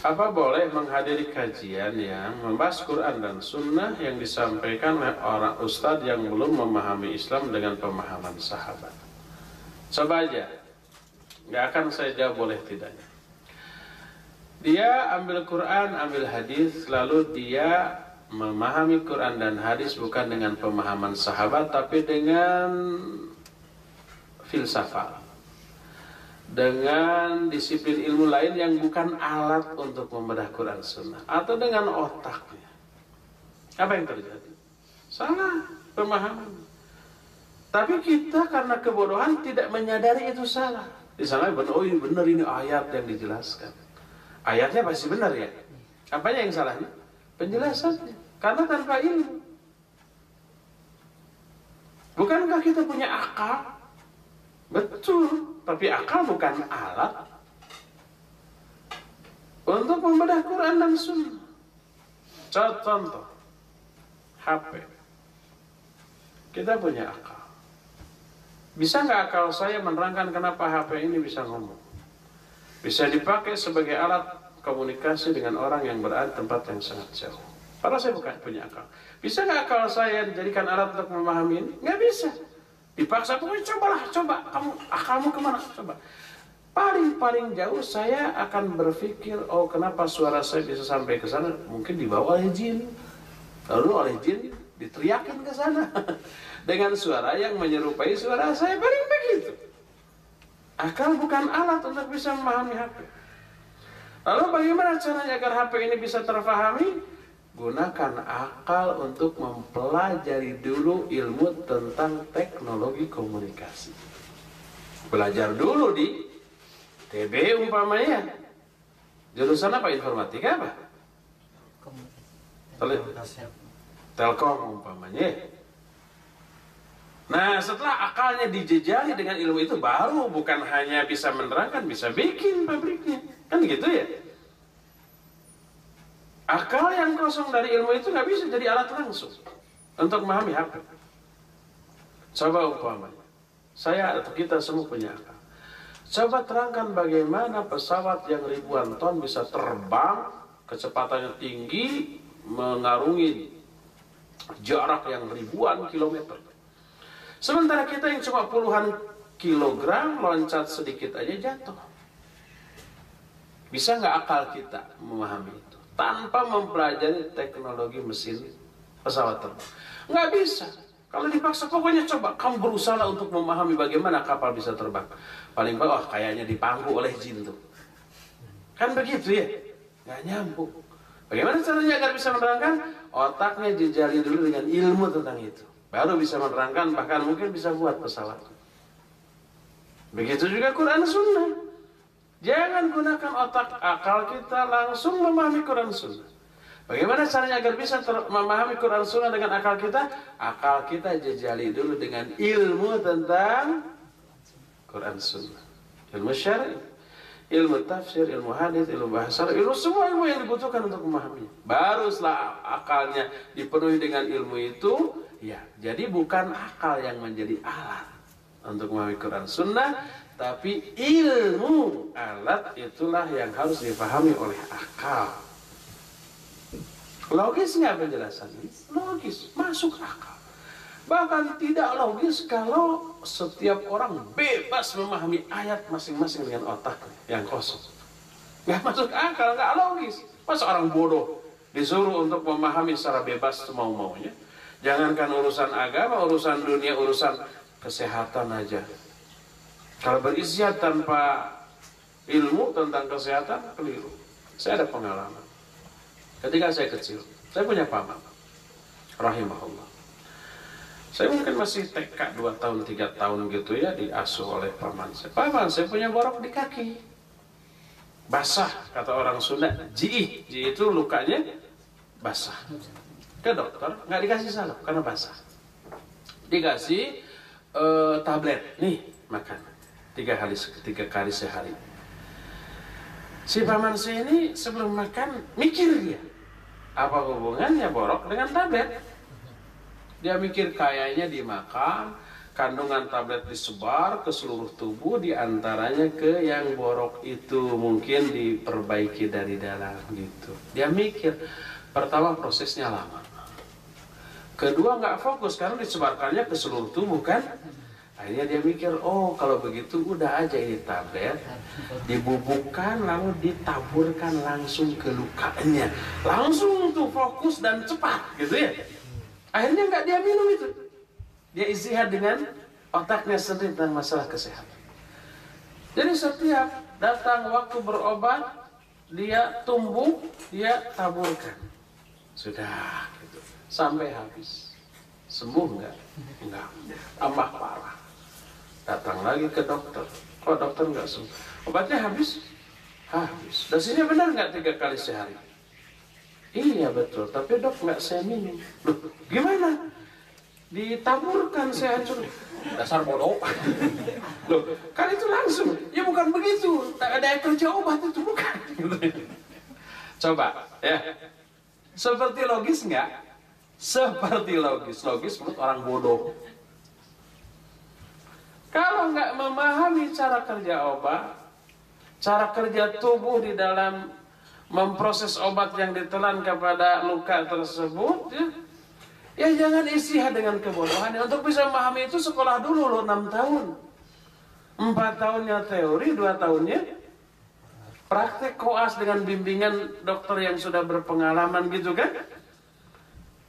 Apa boleh menghadiri kajian yang membahas Quran dan Sunnah yang disampaikan oleh orang ustadz yang belum memahami Islam dengan pemahaman sahabat? Coba aja, nggak akan saya jawab boleh tidaknya. Dia ambil Quran, ambil hadis, lalu dia memahami Quran dan hadis bukan dengan pemahaman sahabat, tapi dengan filsafat, dengan disiplin ilmu lain yang bukan alat untuk membedah Quran Sunnah, atau dengan otaknya. Apa yang terjadi? Salah pemahaman. Tapi kita karena kebodohan tidak menyadari itu salah. Di sana benar, oh benar ini ayat yang dijelaskan. Ayatnya pasti benar ya. Apanya yang salahnya? Penjelasannya. Karena tanpa ilmu. Bukankah kita punya akal? Betul. Tapi akal bukan alat untuk membedah Quran dan Sunnah. Contoh, HP. Kita punya akal. Bisa nggak akal saya menerangkan kenapa HP ini bisa ngomong? Bisa dipakai sebagai alat komunikasi dengan orang yang berada di tempat yang sangat jauh. Padahal saya bukan punya akal. Bisa nggak akal saya dijadikan alat untuk memahami ini? Nggak bisa. Dipaksa, pokoknya coba, kamu akalmu kemana? Coba. Paling jauh saya akan berpikir, oh kenapa suara saya bisa sampai ke sana? Mungkin dibawa oleh jin. Lalu oleh jin diteriakin ke sana dengan suara yang menyerupai suara saya, paling begitu. Akal bukan alat untuk bisa memahami HP. Lalu bagaimana caranya agar HP ini bisa terfahami? Gunakan akal untuk mempelajari dulu ilmu tentang teknologi komunikasi. Belajar dulu di TB umpamanya. Jurusan apa? Informatika apa? Telkom umpamanya. Nah, setelah akalnya dijejali dengan ilmu itu, baru bukan hanya bisa menerangkan, bisa bikin pabriknya. Kan gitu ya? Akal yang kosong dari ilmu itu nggak bisa jadi alat langsung untuk memahami HP. Coba umpamanya, saya atau kita semua punya akal. Coba terangkan bagaimana pesawat yang ribuan ton bisa terbang, kecepatannya tinggi, mengarungi jarak yang ribuan kilometer. Sementara kita yang cuma puluhan kilogram, loncat sedikit aja jatuh. Bisa nggak akal kita memahami itu tanpa mempelajari teknologi mesin pesawat terbang? Nggak bisa. Kalau dipaksa, pokoknya coba kamu berusaha untuk memahami bagaimana kapal bisa terbang. Paling bawah kayaknya dipangku oleh jin tuh. Kan begitu ya? Nggak nyambung. Bagaimana caranya agar bisa menerangkan? Otaknya dijali dulu dengan ilmu tentang itu. Baru bisa menerangkan, bahkan mungkin bisa buat pesawat. Begitu juga Quran Sunnah. Jangan gunakan otak akal kita langsung memahami Quran Sunnah. Bagaimana caranya agar bisa memahami Quran Sunnah dengan akal kita? Akal kita jejali dulu dengan ilmu tentang Quran Sunnah. Ilmu syar'i, ilmu tafsir, ilmu hadis, ilmu bahasa, ilmu semua ilmu yang dibutuhkan untuk memahaminya. Baru setelah akalnya dipenuhi dengan ilmu itu, ya, jadi bukan akal yang menjadi alat untuk memahami Quran Sunnah, tapi ilmu alat itulah yang harus dipahami oleh akal. Logis nggak penjelasannya? Logis, masuk akal. Bahkan tidak logis kalau setiap orang bebas memahami ayat masing-masing dengan otak yang kosong. Nggak masuk akal, nggak logis. Masa orang bodoh disuruh untuk memahami secara bebas semau-maunya? Jangankan urusan agama, urusan dunia, urusan kesehatan aja. Kalau berisiat tanpa ilmu tentang kesehatan, keliru. Saya ada pengalaman. Ketika saya kecil, saya punya paman, rahimahullah. Saya mungkin masih TK 2 tahun, 3 tahun gitu ya, diasuh oleh paman saya. Paman saya punya borok di kaki. Basah, kata orang Sunda, jiih. Jiih itu lukanya basah. Ke dokter, nggak dikasih salep karena basah. Dikasih tablet, nih makan 3 kali sehari. Si paman saya ini sebelum makan mikir dia, apa hubungannya borok dengan tablet? Dia mikir kayaknya dimakan, kandungan tablet disebar ke seluruh tubuh, diantaranya ke yang borok itu mungkin diperbaiki dari dalam gitu. Dia mikir, pertama prosesnya lama, kedua nggak fokus karena disebarkannya ke seluruh tubuh kan. Akhirnya dia mikir, oh kalau begitu udah aja ini tablet dibubukkan lalu ditaburkan langsung ke lukanya, langsung tuh fokus dan cepat gitu ya. Akhirnya nggak dia minum itu, dia istihad dengan otaknya sendiri tentang masalah kesehatan. Jadi setiap datang waktu berobat, dia tumbuk, dia taburkan, sudah gitu sampai habis. Sembuh enggak? Enggak, tambah parah. Datang lagi ke dokter, kok dokter enggak sembuh? Obatnya habis? Habis. Dosisnya benar enggak 3 kali sehari? Iya betul, tapi dok enggak saya minum. Loh, gimana? Ditaburkan saya hancur. Dasar bodoh. Loh, kan itu langsung. Ya bukan begitu. Tak ada yang kerja obat itu bukan. Coba, ya. Seperti logis enggak? Seperti logis menurut orang bodoh. Kalau nggak memahami cara kerja obat, cara kerja tubuh di dalam memproses obat yang ditelan kepada luka tersebut, ya jangan istihad dengan kebodohan. Untuk bisa memahami itu sekolah dulu loh 6 tahun. 4 tahunnya teori, 2 tahunnya praktek koas dengan bimbingan dokter yang sudah berpengalaman gitu kan.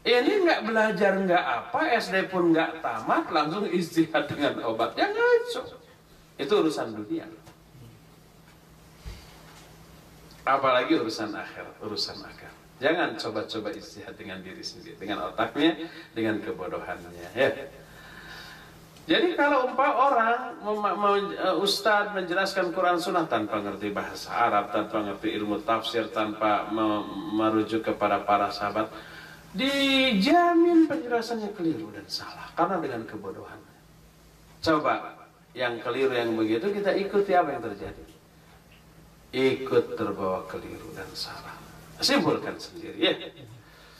Ini nggak belajar nggak apa, SD pun nggak tamat, langsung istihad dengan obat. Ya ngaco. Itu urusan dunia. Apalagi urusan akhir, urusan akal. Jangan coba-coba istihad dengan diri sendiri, dengan otaknya, dengan kebodohannya. Ya. Jadi kalau orang ustadz menjelaskan Quran Sunnah tanpa ngerti bahasa Arab, tanpa ngerti ilmu tafsir, tanpa merujuk kepada para sahabat, dijamin penjelasannya keliru dan salah karena dengan kebodohan. Coba yang keliru yang begitu kita ikuti, apa yang terjadi? Ikut terbawa keliru dan salah. Simpulkan sendiri ya.